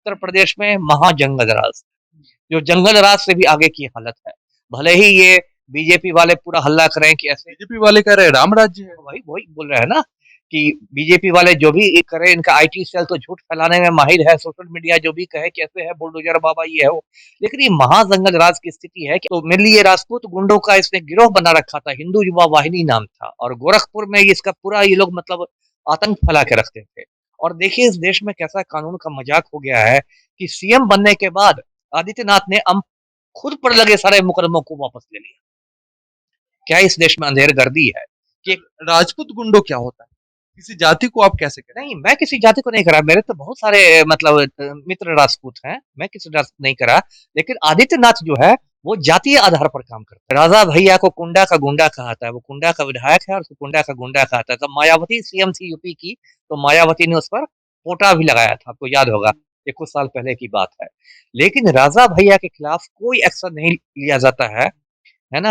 उत्तर प्रदेश में महाजंगल राज, जो जंगल राज से भी आगे की हालत है। भले ही ये बीजेपी वाले पूरा हल्ला करें कि ऐसे, बीजेपी वाले कह रहे हैं राम राज्य है। वही वही बोल रहे हैं ना कि बीजेपी वाले जो भी करे, इनका आईटी सेल तो झूठ फैलाने में माहिर है, सोशल मीडिया जो भी कहे कि ऐसे है बुलडोजर बाबा ये है वो। लेकिन ये महाजंगल राज की स्थिति है कि तो मेरे लिए राजपूत गुंडों का इसने गिरोह बना रखा था, हिंदू युवा वाहिनी नाम था, और गोरखपुर में इसका पूरा ये लोग मतलब आतंक फैला के रखते थे। और देखिए इस देश में कैसा कानून का मजाक हो गया है कि सीएम बनने के बाद आदित्यनाथ ने खुद पर लगे सारे मुकदमों को वापस ले लिया। क्या इस देश में अंधेर गर्दी है कि राजपूत गुंडो क्या होता है? किसी जाति को आप कैसे करें? नहीं, मैं किसी जाति को नहीं करा, मेरे तो बहुत सारे मतलब मित्र राजपूत हैं, मैं किसी राजपूत नहीं करा। लेकिन आदित्यनाथ जो है वो जातीय आधार पर काम करता है। राजा भैया को कुंडा का गुंडा कहाता है, वो कुंडा का विधायक है और उसको कुंडा का गुंडा कहाता है। तो मायावती सीएम थी यूपी की, तो मायावती ने उस पर पोटा भी लगाया था, आपको याद होगा, ये कुछ साल पहले की बात है। लेकिन राजा भैया के खिलाफ कोई एक्शन नहीं लिया जाता है ना,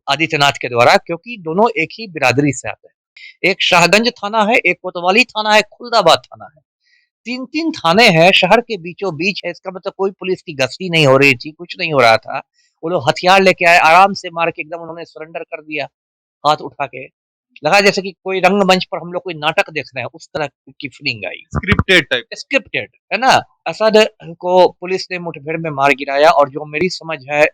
आदित्यनाथ के द्वारा, क्योंकि दोनों एक ही बिरादरी से आते हैं। एक शाहगंज थाना है, एक कोतवाली थाना है, खुलदाबाद थाना है, तीन तीन थाने हैं, शहर के बीचों बीच है। इसका मतलब कोई पुलिस की गश्ती नहीं हो रही थी, कुछ नहीं हो रहा था। वो लोग हथियार लेके आए, आराम से मार के एकदम उन्होंने सरेंडर कर दिया, हाथ उठा के। लगा जैसे कि कोई रंगमंच पर हम लोग कोई नाटक देख रहे हैं, उस तरह की फीलिंग आई। Scripted type. स्क्रिप्टेड है ना। असद को पुलिस ने मुठभेड़ में मार गिराया, और जो मेरी समझ है,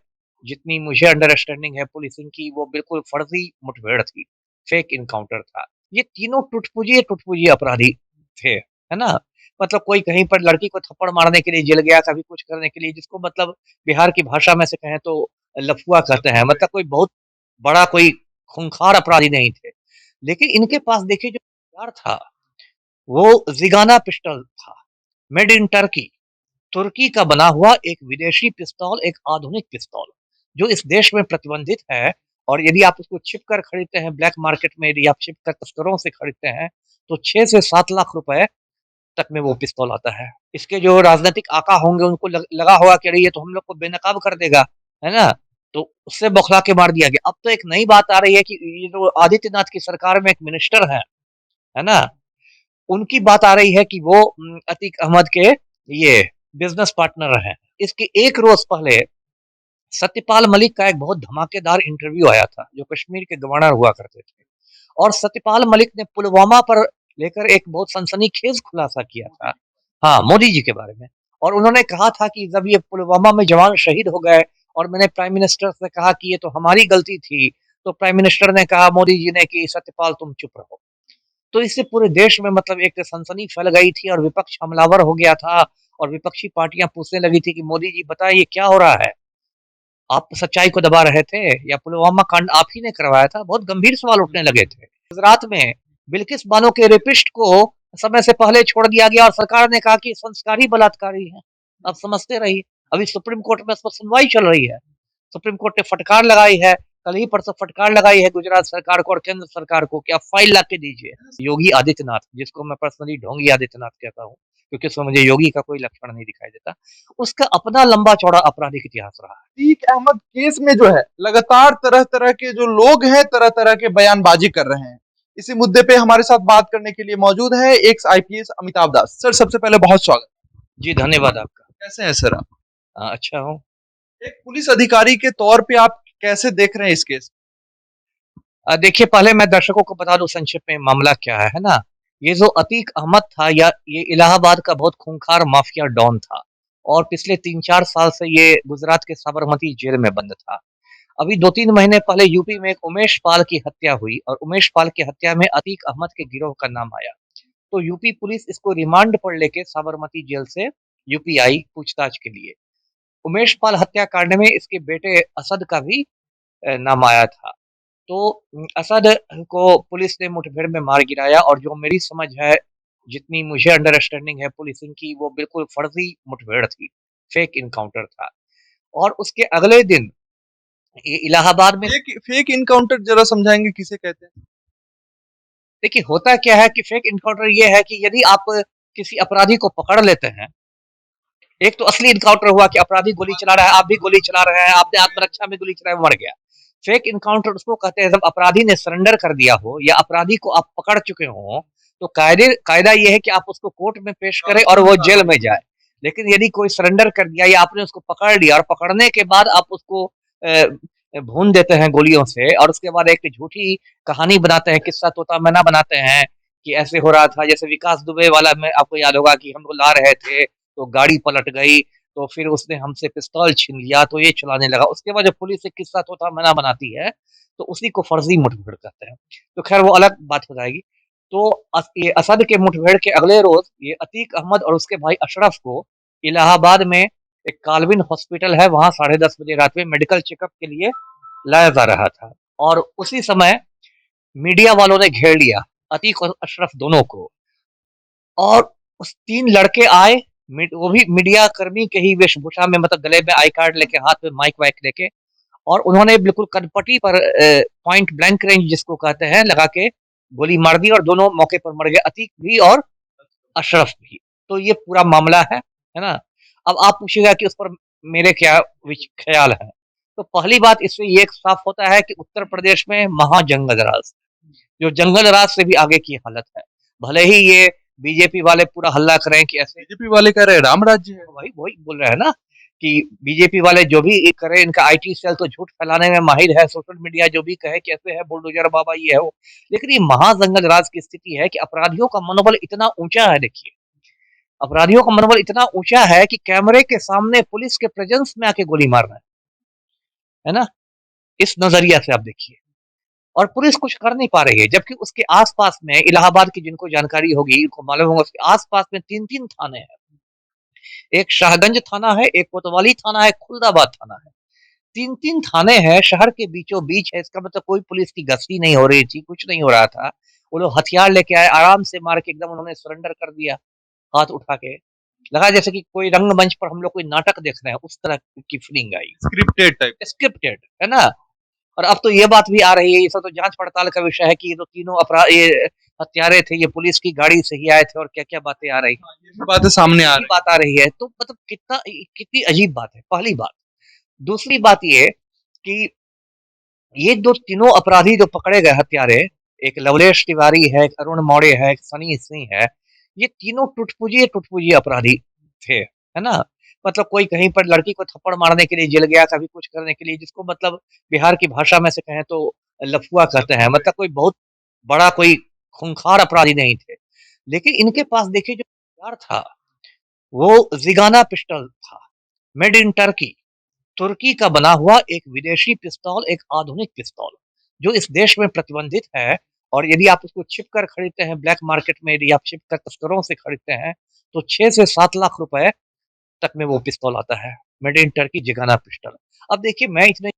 जितनी मुझे अंडरस्टैंडिंग है पुलिसिंग की, वो बिल्कुल फर्जी मुठभेड़ थी, फेक इनकाउंटर था। ये तीनों टुटपुजी अपराधी थे, है ना। मतलब कोई कहीं पर लड़की को थप्पड़ मारने के लिए जेल गया, कभी कुछ करने के लिए, जिसको मतलब बिहार की भाषा में से कहें तो लफुआ कहते हैं। मतलब कोई बहुत बड़ा कोई खूंखार अपराधी नहीं थे। लेकिन इनके पास देखिए जो हथियार था, वो जिगाना पिस्टल था, मेड इन टर्की, तुर्की का बना हुआ एक विदेशी पिस्तौल, एक आधुनिक पिस्तौल, जो इस देश में प्रतिबंधित है। और यदि आप उसको छिप कर खरीदते हैं ब्लैक मार्केट में, यदि आप छिप कर तस्करों से खरीदते हैं, तो 6 से 7 लाख रुपए तक में वो पिस्तौल आता है। इसके जो राजनीतिक आका होंगे उनको लगा होगा कि अरे ये तो हम लोग को बेनकाब कर देगा, है ना। तो उससे बौखला के मार दिया गया। अब तो एक नई बात आ रही है कि ये जो आदित्यनाथ की सरकार में एक मिनिस्टर है ना, उनकी बात आ रही है कि वो अतीक अहमद के ये बिजनेस पार्टनर हैं। इसके एक रोज पहले सत्यपाल मलिक का एक बहुत धमाकेदार इंटरव्यू आया था, जो कश्मीर के गवर्नर हुआ करते थे। और सत्यपाल मलिक ने पुलवामा पर लेकर एक बहुत सनसनीखेज खुलासा किया था, हाँ, मोदी जी के बारे में। और उन्होंने कहा था कि जब ये पुलवामा में जवान शहीद हो गए, और मैंने प्राइम मिनिस्टर से कहा कि ये तो हमारी गलती थी, तो प्राइम मिनिस्टर ने कहा मोदी जी ने कि सत्यपाल तुम चुप रहो। तो इससे पूरे देश में मतलब एक सनसनी फैल गई थी, और विपक्ष हमलावर हो गया था। और विपक्षी पार्टियां पूछने लगी थी कि मोदी जी बताइए ये क्या हो रहा है, आप सच्चाई को दबा रहे थे, या पुलवामा कांड आप ही ने करवाया था। बहुत गंभीर सवाल उठने लगे थे। गुजरात में बिल्किस बानो के रेपिस्ट को समय से पहले छोड़ दिया गया, और सरकार ने कहा कि संस्कारी बलात्कारी है, आप समझते रहिए। अभी सुप्रीम कोर्ट में इस पर सुनवाई चल रही है। सुप्रीम कोर्ट ने फटकार लगाई है, कल ही परसों फटकार लगाई है गुजरात सरकार को और केंद्र सरकार को कि आप फाइल ला के दीजिए। योगी आदित्यनाथ, जिसको मैं पर्सनली ढोंगी आदित्यनाथ कहता हूँ, क्योंकि उसमें मुझे योगी का कोई लक्षण नहीं दिखाई देता, उसका अपना लंबा चौड़ा आपराधिक इतिहास रहा है। अतीक अहमद केस में जो है लगातार तरह तरह के जो लोग हैं तरह तरह के बयानबाजी कर रहे हैं। इसी मुद्दे पे हमारे साथ बात करने के लिए मौजूद है एक्स आईपीएस अमिताभ दास। सर सबसे पहले बहुत स्वागत। जी धन्यवाद आपका। कैसे हैं सर आप? अच्छा हूँ। एक पुलिस अधिकारी के तौर पे आप कैसे देख रहे हैं इस केस? देखिए पहले मैं दर्शकों को बता दूं संक्षिप्त में मामला क्या है ना। ये जो अतीक अहमद था, या ये इलाहाबाद का बहुत खूंखार माफिया डॉन था, और पिछले 3-4 साल से ये गुजरात के साबरमती जेल में बंद था। अभी 2-3 महीने पहले यूपी में एक उमेश पाल की हत्या हुई, और उमेश पाल की हत्या में अतीक अहमद के गिरोह का नाम आया। तो यूपी पुलिस इसको रिमांड पर लेके साबरमती जेल से यूपी आई पूछताछ के लिए। उमेश पाल हत्याकांड में इसके बेटे असद का भी नाम आया था। तो असद को पुलिस ने मुठभेड़ में मार गिराया, और जो मेरी समझ है, जितनी मुझे अंडरस्टैंडिंग है पुलिसिंग की, वो बिल्कुल फर्जी मुठभेड़ थी, फेक इनकाउंटर था। और उसके अगले दिन ये इलाहाबाद में, फेक फेक इनकाउंटर जरा समझाएंगे किसे कहते हैं? देखिए होता क्या है कि फेक इनकाउंटर ये है कि यदि आप किसी अपराधी को पकड़ लेते हैं, एक तो असली इनकाउंटर हुआ कि अपराधी गोली चला रहा है, आप भी गोली चला रहे हैं, आपने आत्मरक्षा में गोली चलाया, मर गया। फेक इनकाउंटर उसको कहते हैं जब अपराधी ने सरेंडर कर दिया हो, या अपराधी को आप पकड़ चुके हो, तो कायदा ये है कि आप उसको कोर्ट में पेश करें और वो जेल में जाए। लेकिन यदि कोई सरेंडर कर दिया या आपने उसको पकड़ लिया और पकड़ने के बाद आप उसको भून देते हैं गोलियों से और उसके बाद एक झूठी कहानी बनाते हैं, किस्सा तोता मैना बनाते हैं कि ऐसे हो रहा था। जैसे विकास दुबे वाला में आपको याद होगा कि हम लोग ला रहे थे, तो गाड़ी पलट गई, तो फिर उसने हमसे पिस्तौल छीन लिया, तो ये चलाने लगा। उसके बाद जब पुलिस एक किस्सा तोता मैना बनाती है, तो उसी को फर्जी मुठभेड़ कहते हैं। तो खैर वो अलग बात हो जाएगी। तो ये असद के मुठभेड़ के अगले रोज ये अतीक अहमद और उसके भाई अशरफ को इलाहाबाद में एक काल्विन हॉस्पिटल है, वहां 10:30 बजे रात में मेडिकल चेकअप के लिए लाया जा रहा था। और उसी समय मीडिया वालों ने घेर लिया अतीक और अशरफ दोनों को, और उस 3 लड़के आए, वो भी मीडिया कर्मी के ही वेशभूषा में, मतलब गले में आई कार्ड लेके, हाथ में माइक वाइक लेके, और उन्होंने बिल्कुल कनपटी पर पॉइंट ब्लैंक रेंज जिसको कहते हैं लगा के गोली मार दी और दोनों मौके पर मर गए, अतीक भी और अशरफ भी। तो ये पूरा मामला है ना। अब आप पूछिएगा कि उस पर मेरे क्या ख्याल है। तो पहली बात इससे ये साफ होता है कि उत्तर प्रदेश में महाजंगल राज, जो जंगल राज से भी आगे की हालत है। भले ही ये बीजेपी वाले पूरा हल्ला करें कि ऐसे, बीजेपी वाले कह रहे हैं राम राज्य है। वही वही बोल रहे हैं ना कि बीजेपी वाले जो भी करे, इनका आईटी सेल तो झूठ फैलाने में माहिर है, सोशल मीडिया जो भी कहे कि ऐसे है बुलडोजर बाबा ये है वो। लेकिन ये महाजंगल राज की स्थिति है कि अपराधियों का मनोबल इतना ऊंचा है। देखिए, अपराधियों का मनोबल इतना ऊंचा है कि कैमरे के सामने पुलिस के प्रेजेंस में आके गोली मार रहे है ना। इस नजरिया से आप देखिए, और पुलिस कुछ कर नहीं पा रही है, जबकि उसके आसपास में इलाहाबाद की जिनको जानकारी होगी, उनको मालूम होगा, उसके आसपास में 3-3 थाने हैं। एक शाहगंज थाना है, एक कोतवाली थाना है, खुलदाबाद थाना है। 3-3 थाने हैं, शहर के बीचों बीच है। इसका मतलब कोई पुलिस की गश्ती नहीं हो रही थी, कुछ नहीं हो रहा था। वो लोग हथियार लेके आए, आराम से मार के एकदम उन्होंने सरेंडर कर दिया, हाथ उठा के। लगा जैसे कि कोई रंगमंच पर हम लोग कोई नाटक देख रहे हैं, उस तरह की फीलिंग आई। Scripted type. स्क्रिप्टेड, है ना। और अब तो ये बात भी आ रही है, ये सब तो जांच पड़ताल का विषय है कि ये तो तीनों अपराध, ये हत्यारे थे, ये पुलिस की गाड़ी से ही आए थे, और क्या क्या बातें आ रही, ये भी बातें सामने आ रही बात आ रही है। तो मतलब कितनी अजीब बात है, पहली बात। दूसरी बात ये कि ये दो तीनों अपराधी जो पकड़े गए हत्यारे, एक लवलेश तिवारी है, एक अरुण मौर्य है, एक सनी सिंह है, ये तीनों टुटपुजी अपराधी थे, है ना। मतलब कोई कहीं पर लड़की को थप्पड़ मारने के लिए जेल गया, कभी कुछ करने के लिए, जिसको मतलब बिहार की भाषा में से कहें तो लफुआ कहते हैं। मतलब कोई बहुत बड़ा कोई खूंखार अपराधी नहीं थे। लेकिन इनके पास देखिए जो हथियार था, वो जिगाना पिस्टल था, मेड इन टर्की, तुर्की का बना हुआ एक विदेशी पिस्तौल, एक आधुनिक पिस्तौल, जो इस देश में प्रतिबंधित है। और यदि आप उसको छिप कर खरीदते हैं ब्लैक मार्केट में, यदि आप छिप कर तस्करों से खरीदते हैं, तो 6 से 7 लाख रुपए तक में वो पिस्तौल आता है, made in Turkey Zigana pistol. अब देखिए, मैं इतने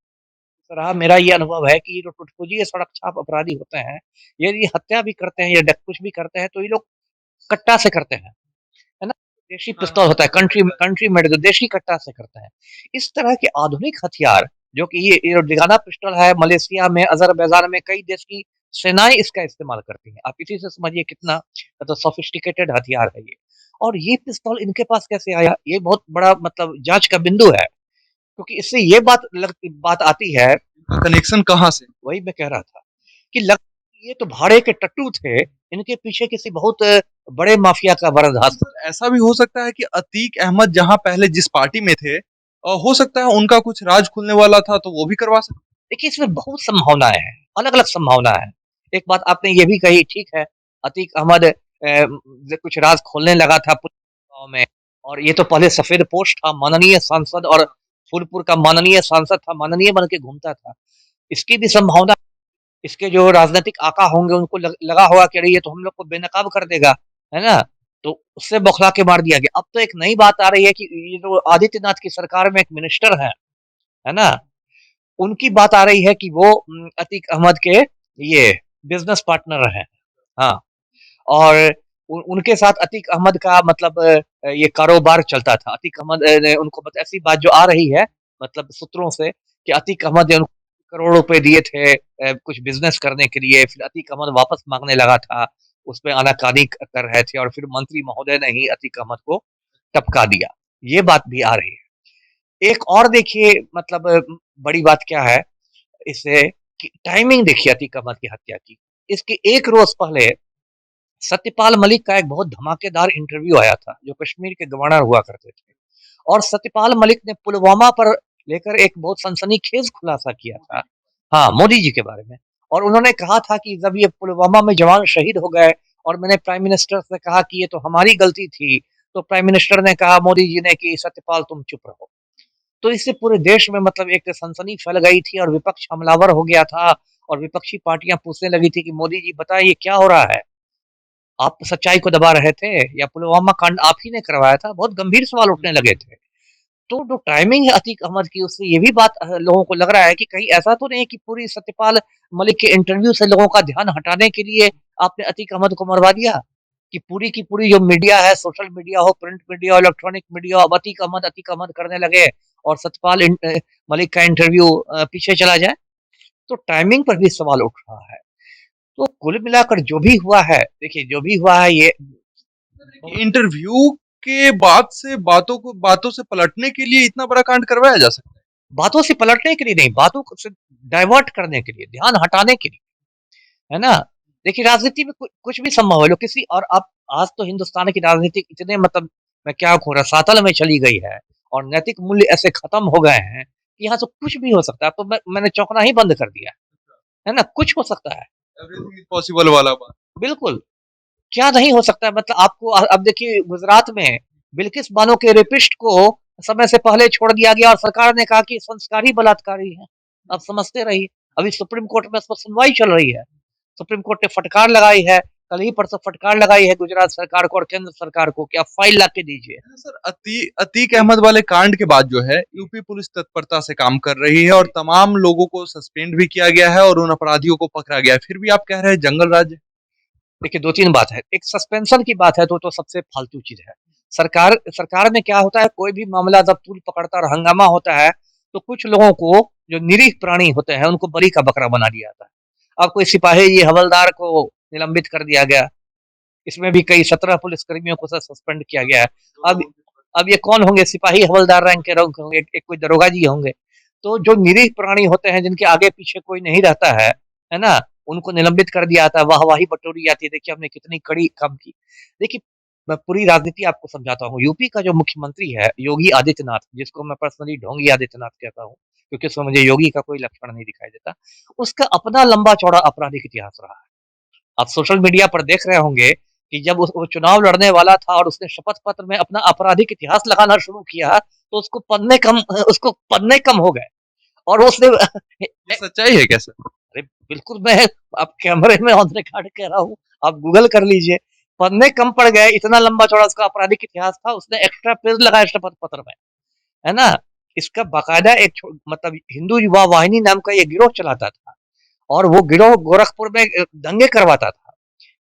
रहा, मेरा ये अनुभव है कि ये जो टुटपुजी सड़क छाप अपराधी होते हैं, यदि हत्या भी करते हैं या कुछ भी करते हैं, तो ये लोग कट्टा से करते हैं, है ना। देशी पिस्तौल होता है, कंट्री कंट्री मेड, जो देशी कट्टा से करते हैं। इस तरह के आधुनिक हथियार, जो कि ये जो दिगाना पिस्टल है, मलेशिया में, अजरबैजान में कई देश की सेनाएं इसका इस्तेमाल करती हैं। आप इसी से समझिए कितना मतलब सोफिस्टिकेटेड हथियार है ये। और ये पिस्तौल इनके पास कैसे आया, ये बहुत बड़ा मतलब जांच का बिंदु है, क्योंकि इससे ये बात आती है। कनेक्शन कहाँ से? वही मैं कह रहा था कि ये तो भाड़े के टट्टू थे, इनके पीछे किसी बहुत बड़े माफिया का बरदास्त। ऐसा भी हो सकता है कि अतीक अहमद जहां पहले जिस पार्टी में थे, हो सकता है उनका कुछ राज खुलने वाला था, तो वो भी करवा सकते। देखिए, इसमें बहुत संभावनाएं हैं, अलग अलग संभावना है। एक बात आपने ये भी कही, ठीक है, अतीक अहमद कुछ राज खोलने लगा था गाँव में, और ये तो पहले सफेद पोस्ट था, माननीय सांसद, और फूलपुर का माननीय सांसद था, माननीय बन के घूमता था। इसकी भी संभावना, इसके जो राजनीतिक आका होंगे उनको लगा होगा कि अरे ये तो हम लोग को बेनकाब कर देगा, है ना। तो उससे बौखला के मार दिया गया। अब तो एक नई बात आ रही है कि ये जो आदित्यनाथ की सरकार में एक मिनिस्टर है ना, उनकी बात आ रही है कि वो अतीक अहमद के ये बिजनेस पार्टनर हैं। हाँ, और उनके साथ अतीक अहमद का मतलब ये कारोबार चलता था। अतीक अहमद ने उनको ऐसी बात जो आ रही है, मतलब सूत्रों से, कि अतीक अहमद ने उनको करोड़ रुपए दिए थे कुछ बिजनेस करने के लिए, फिर अतीक अहमद वापस मांगने लगा था, उसमें आनाकानी कर रहे थे, और फिर मंत्री महोदय ने ही अतीक अहमद को टपका दिया। ये बात भी आ रही है। एक और देखिए, मतलब बड़ी बात क्या है इससे, कि टाइमिंग देखिए अतीक अहमद की हत्या की। इसके एक रोज पहले सत्यपाल मलिक का एक बहुत धमाकेदार इंटरव्यू आया था, जो कश्मीर के गवर्नर हुआ करते थे। और सत्यपाल मलिक ने पुलवामा पर लेकर एक बहुत सनसनीखेज खुलासा किया था। हाँ, मोदी जी के बारे में। और उन्होंने कहा था कि जब ये पुलवामा में जवान शहीद हो गए और मैंने प्राइम मिनिस्टर से कहा कि ये तो हमारी गलती थी, तो प्राइम मिनिस्टर ने कहा मोदी जी ने कि सत्यपाल तुम चुप रहो। तो इससे पूरे देश में मतलब एक सनसनी फैल गई थी और विपक्ष हमलावर हो गया था और विपक्षी पार्टियां पूछने लगी थी कि मोदी जी बताइए ये क्या हो रहा है? आप सच्चाई को दबा रहे थे या पुलवामा कांड आप ही ने करवाया था? बहुत गंभीर सवाल उठने लगे थे। तो जो टाइमिंग है अतीक अहमद की उससे ये भी बात लोगों को लग रहा है कि कहीं ऐसा तो नहीं कि पूरी सत्यपाल मलिक के इंटरव्यू से लोगों का ध्यान हटाने के लिए आपने अतीक अहमद को मरवा दिया? कि पूरी की पूरी जो मीडिया है, सोशल मीडिया हो, प्रिंट मीडिया हो, इलेक्ट्रॉनिक मीडिया हो, अब अतीक अहमद करने लगे और सत्यपाल मलिक का इंटरव्यू पीछे चला जाए? तो टाइमिंग पर भी सवाल उठ रहा है। तो कुल मिलाकर जो भी हुआ है, देखिए जो भी हुआ है ये इंटरव्यू के बाद से बातों से पलटने के लिए इतना बड़ा कांड करवाया जा सकता है। बातों से पलटने के लिए नहीं, बातों को से डाइवर्ट करने के लिए, ध्यान हटाने के लिए, है ना? देखिए राजनीति में कुछ भी संभव है। लोग किसी और आप आज तो हिंदुस्तान की राजनीति इतने मतलब मैं क्या कहूँ रसातल में चली गई है और नैतिक मूल्य ऐसे खत्म हो गए हैं कि यहाँ तो कुछ भी हो सकता है। अब तो मैंने चौंकना ही बंद कर दिया है ना? कुछ हो सकता है। एवरीथिंग इज पॉसिबल वाला बात। बिल्कुल। क्या नहीं हो सकता है मतलब आपको अब देखिए गुजरात में बिल्किस बानो के रेपिस्ट को समय से पहले छोड़ दिया गया और सरकार ने कहा कि संस्कारी बलात्कारी है। आप समझते रहिए। अभी सुप्रीम कोर्ट में इस पर सुनवाई चल रही है। सुप्रीम कोर्ट ने फटकार लगाई है, कल ही परसों फटकार लगाई है गुजरात सरकार को और केंद्र सरकार को कि आप फाइल ला के दीजिए। सर अतीक अहमद वाले कांड के बाद जो है यूपी पुलिस तत्परता से काम कर रही है और तमाम लोगों को सस्पेंड भी किया गया है और उन अपराधियों को पकड़ा गया है, फिर भी आप कह रहे हैं जंगल राज है। देखिए 2-3 बात है। एक सस्पेंशन की बात है तो सबसे फालतू चीज़ है। सरकार सरकार में क्या होता है कोई भी मामला जब तूल पकड़ता और हंगामा होता है, तो कुछ लोगों को जो निरीह प्राणी होते हैं उनको बरी का बकरा बना दिया जाता है। अब कोई सिपाही ये हवलदार को निलंबित कर दिया गया। इसमें भी कई 17 पुलिसकर्मियों को सस्पेंड किया गया है। अब अब ये कौन होंगे सिपाही हवलदार रैंक के रैंक होंगे, एक कोई दरोगा जी होंगे। तो जो निरीह प्राणी होते हैं जिनके आगे पीछे कोई नहीं रहता है ना? उनको निलंबित कर दिया जाता है, वाहवाही बटोरी जाती है, देखिए हमने कितनी कड़ी काम की। देखिए, मैं पूरी राजनीति आपको समझाता हूँ, यूपी का जो मुख्यमंत्री है, योगी आदित्यनाथ, जिसको मैं पर्सनली ढोंगी आदित्यनाथ कहता हूँ, क्योंकि उसमें मुझे योगी का कोई लक्षण नहीं दिखाई देता। उसका अपना लंबा-चौड़ा आपराधिक इतिहास रहा है। आप सोशल मीडिया पर देख रहे होंगे कि जब वो चुनाव लड़ने वाला था और उसने शपथ पत्र में अपना आपराधिक इतिहास लगाना शुरू किया, तो उसको पन्ने कम हो गए और उसने ये सच्चाई है क्या सर? अरे बिल्कुल मैं अब कैमरे में ऑन रिकॉर्ड कह रहा हूँ, आप गूगल कर लीजिए। पन्ने कम पड़ गए, इतना लंबा चौड़ा उसका आपराधिक इतिहास था, उसने एक्स्ट्रा पेज लगाया शपथ पत्र में, है ना? इसका बाकायदा एक मतलब हिंदू युवा वाहिनी नाम का ये गिरोह चलाता था और वो गिरोह गोरखपुर में दंगे करवाता था।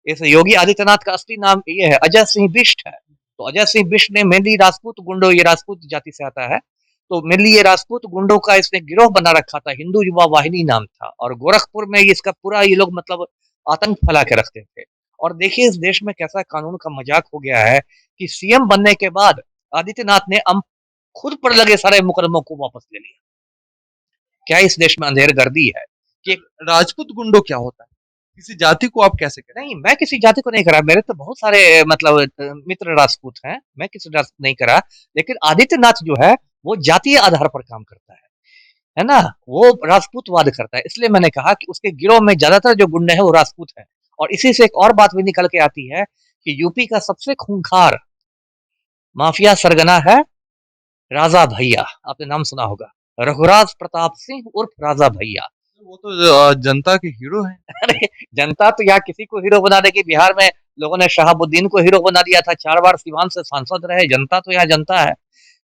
इस योगी आदित्यनाथ का असली नाम ये है अजय सिंह बिष्ट है। तो अजय सिंह बिष्ट ने मेनली राजपूत गुंडों, ये राजपूत जाति से आता है, तो मेनली ये राजपूत गुंडों का इसने गिरोह बना रखा था, हिंदू युवा वाहिनी नाम था और गोरखपुर में इसका पूरा ये लोग मतलब आतंक फैला के रखते थे। और देखिए इस देश में कैसा कानून का मजाक हो गया है कि सीएम बनने के बाद आदित्यनाथ ने खुद पर लगे सारे मुकदमों को वापस ले लिया। क्या इस देश में अंधेर गर्दी है कि राजपूत गुंडो क्या होता है? किसी जाति को आप कैसे करें? नहीं, मैं किसी जाति को नहीं करा। मेरे तो बहुत सारे मतलब मित्र राजपूत हैं। मैं किसी राजपूत नहीं करा। लेकिन आदित्यनाथ जो है, वो जातीय आधार पर काम करता है ना? वो राजपूतवाद करता है। इसलिए मैंने कहा कि उसके गिरोह में ज़्यादातर जो गुंडे हैं, वो राजपूत हैं। और इसी से एक और बात भी निकल के आती है कि यूपी का सबसे खूंखार माफिया सरगना है राजा भैया। आपने नाम सुना होगा। रघुराज प्रताप सिंह उर्फ राजा भैया। वो तो जनता के हीरो हैं। अरे जनता तो यहाँ किसी को हीरो बना देगी। बिहार में लोगों ने शहाबुद्दीन को हीरो बना दिया था, 4 बार सीवान से सांसद रहे। जनता तो यहाँ जनता है।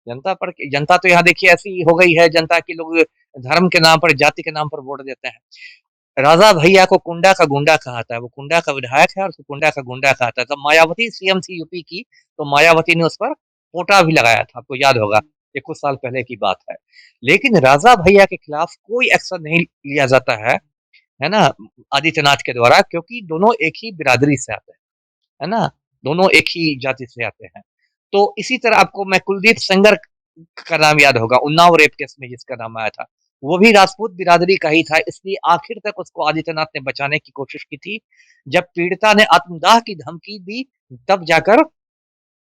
जनता तो यहाँ देखिए ऐसी हो गई है जनता की लोग धर्म के नाम पर, जाति के नाम पर वोट देते हैं। राजा भैया को कुंडा का गुंडा कहाता है। वो कुंडा का विधायक है और उसको कुंडा का गुंडा कहाता है। तो मायावती सीएम थी यूपी की, तो मायावती ने उस पर पोटा भी लगाया था, आपको याद होगा। ये कुछ साल पहले की बात है। लेकिन राजा भैया के खिलाफ कोई एक्शन नहीं लिया जाता है ना, आदित्यनाथ के द्वारा, क्योंकि दोनों एक ही बिरादरी से आते हैं, है ना? दोनों एक ही जाति से आते हैं। तो इसी तरह आपको मैं कुलदीप सेंगर का नाम याद होगा, उन्नाव रेप केस में जिसका नाम आया था। वो भी राजपूत बिरादरी का ही था, इसलिए आखिर तक उसको आदित्यनाथ ने बचाने की कोशिश की थी। जब पीड़िता ने आत्मदाह की धमकी दी, तब जाकर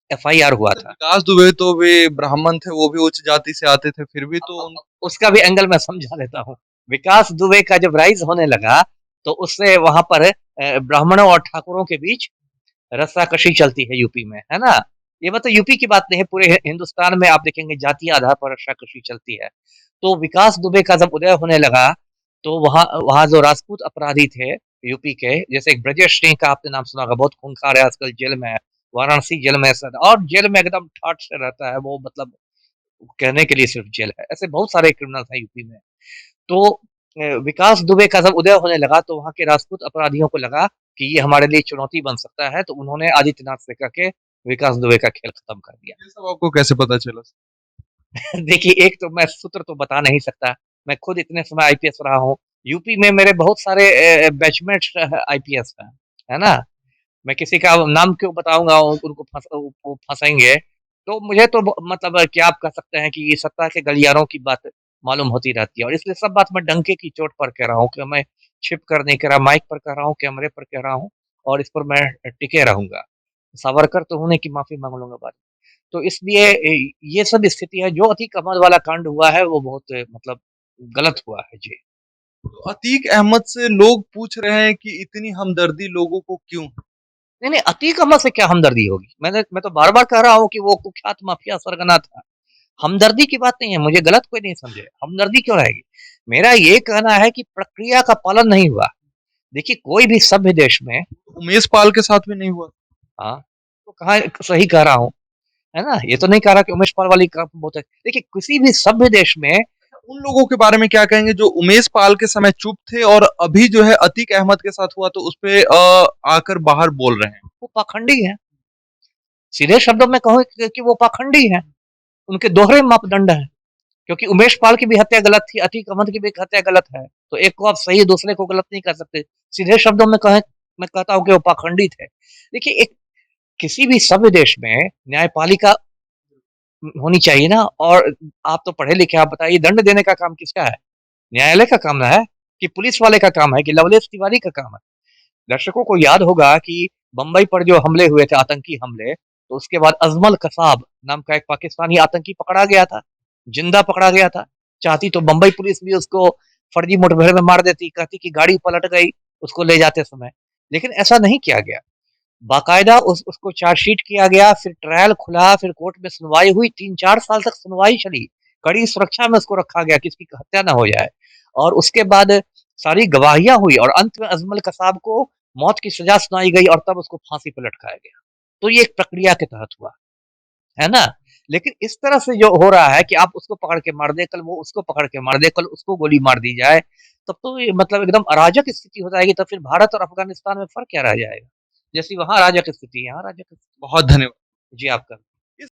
एफआईआर हुआ था। विकास दुबे तो वे ब्राह्मण थे, वो भी उच्च जाति से आते थे, फिर भी तो उन उसका भी एंगल मैं समझा देता हूँ। विकास दुबे का जब राइज होने लगा, तो उससे वहां पर ब्राह्मणों और ठाकुरों के बीच रस्साकशी चलती है यूपी में, है ना? ये मतलब यूपी की बात नहीं है, पूरे हिंदुस्तान में आप देखेंगे जातीय आधार पर रस्साकशी चलती है। तो विकास दुबे का जब उदय होने लगा, तो वहाँ वहाँ जो राजपूत अपराधी थे यूपी के, जैसे एक ब्रजेश सिंह का आपने नाम सुना होगा, बहुत खूंखार है, आजकल जेल में है, वाराणसी जेल में है सर, और जेल में एकदम ठाट से रहता है वो, मतलब कहने के लिए सिर्फ जेल है। ऐसे बहुत सारे क्रिमिनल हैं यूपी में। तो विकास दुबे का जब उदय होने लगा, तो वहाँ के राजपूत अपराधियों को लगा कि ये हमारे लिए चुनौती बन सकता है, तो उन्होंने आदित्यनाथ से कह के विकास दुबे का खेल खत्म कर दिया। ये सब आपको कैसे पता चला? देखिए, एक तो मैं सूत्र तो बता नहीं सकता, मैं खुद इतने समय आईपीएस रहा हूँ। यूपी में मेरे बहुत सारे बैचमेट्स आईपीएस हैं, है ना? मैं किसी का नाम क्यों बताऊंगा, उनको वो फंसाएंगे। तो मुझे तो मतलब क्या आप कह सकते हैं कि ये सत्ता के गलियारों की बात मालूम होती रहती है, और इसलिए सब बात मैं डंके की चोट पर कह रहा हूँ, कि मैं छिप कर नहीं कह रहा, माइक पर कह रहा हूँ, कैमरे पर कह रहा हूँ, और इस पर मैं टिके रहूंगा। सावरकर तो होने की माफी मांग लूंगा बाद में। तो इसलिए ये सब स्थिति है, जो अतीक अहमद वाला कांड हुआ है वो बहुत मतलब गलत हुआ है जी। तो अतीक अहमद से लोग पूछ रहे हैं कि इतनी हमदर्दी लोगों को क्यों? नहीं नहीं, अतीक अहमद से क्या हमदर्दी होगी? मैं तो बार बार कह रहा हूँ कि वो कुख्यात माफिया सरगना था। हमदर्दी की बात नहीं है, मुझे गलत कोई नहीं समझे, हमदर्दी क्यों रहेगी? मेरा ये कहना है कि प्रक्रिया का पालन नहीं हुआ। देखिए, कोई भी सभ्य देश में, उमेश पाल के साथ भी नहीं हुआ। हाँ, तो कहा सही कह रहा हूँ, है ना? ये तो नहीं कह रहा कि उमेश पाल वाली का बहुत है। देखिए, किसी भी सभ्य देश में उन लोगों के बारे में क्या कहेंगे जो उमेश पाल के समय चुप थे और अभी जो है अतीक अहमद के साथ हुआ तो उस पे आकर बाहर बोल रहे हैं? वो पाखंडी है। सीधे शब्दों में कहूँ कि वो पाखंडी है। उनके दोहरे मापदंड हैं। क्योंकि उमेश पाल की भी हत्या गलत थी, अतीक अहमद की भी हत्या गलत है। तो एक को आप सही, दूसरे को गलत नहीं कर सकते। सीधे शब्दों में कहें, मैं कहता हूँ कि वो पाखंडी थे। देखिए, एक किसी भी सभ्य देश में न्यायपालिका होनी चाहिए ना। और आप तो पढ़े लिखे, आप बताइए, दंड देने का काम किसका है? न्यायालय का काम ना है, कि पुलिस वाले का काम है, कि लवलेश तिवारी का काम है? दर्शकों को याद होगा कि बंबई पर जो हमले हुए थे, आतंकी हमले, तो उसके बाद अजमल कसाब नाम का एक पाकिस्तानी आतंकी पकड़ा गया था, जिंदा पकड़ा गया था। चाहती तो बंबई पुलिस भी उसको फर्जी मुठभेड़ में मार देती, कहती कि गाड़ी पलट गई उसको ले जाते समय, लेकिन ऐसा नहीं किया गया। बाकायदा उसको चार्जशीट किया गया, फिर ट्रायल खुला, फिर कोर्ट में सुनवाई हुई, 3-4 साल तक सुनवाई चली, कड़ी सुरक्षा में उसको रखा गया, किसी की हत्या ना हो जाए। और उसके बाद सारी गवाहियां हुई, और अंत में अजमल कसाब को मौत की सजा सुनाई गई, और तब उसको फांसी पर लटकाया गया। तो ये एक प्रक्रिया के तहत हुआ, है ना? लेकिन इस तरह से जो हो रहा है कि आप उसको पकड़ के मार दे, कल वो उसको पकड़ के मार दे, कल उसको गोली मार दी जाए, तब तो ये मतलब एकदम अराजक स्थिति हो जाएगी। तो फिर भारत और अफगानिस्तान में फर्क क्या रह जाएगा? जैसी वहां अराजक स्थिति, यहाँ अराजक स्थिति। बहुत धन्यवाद। जी, आपका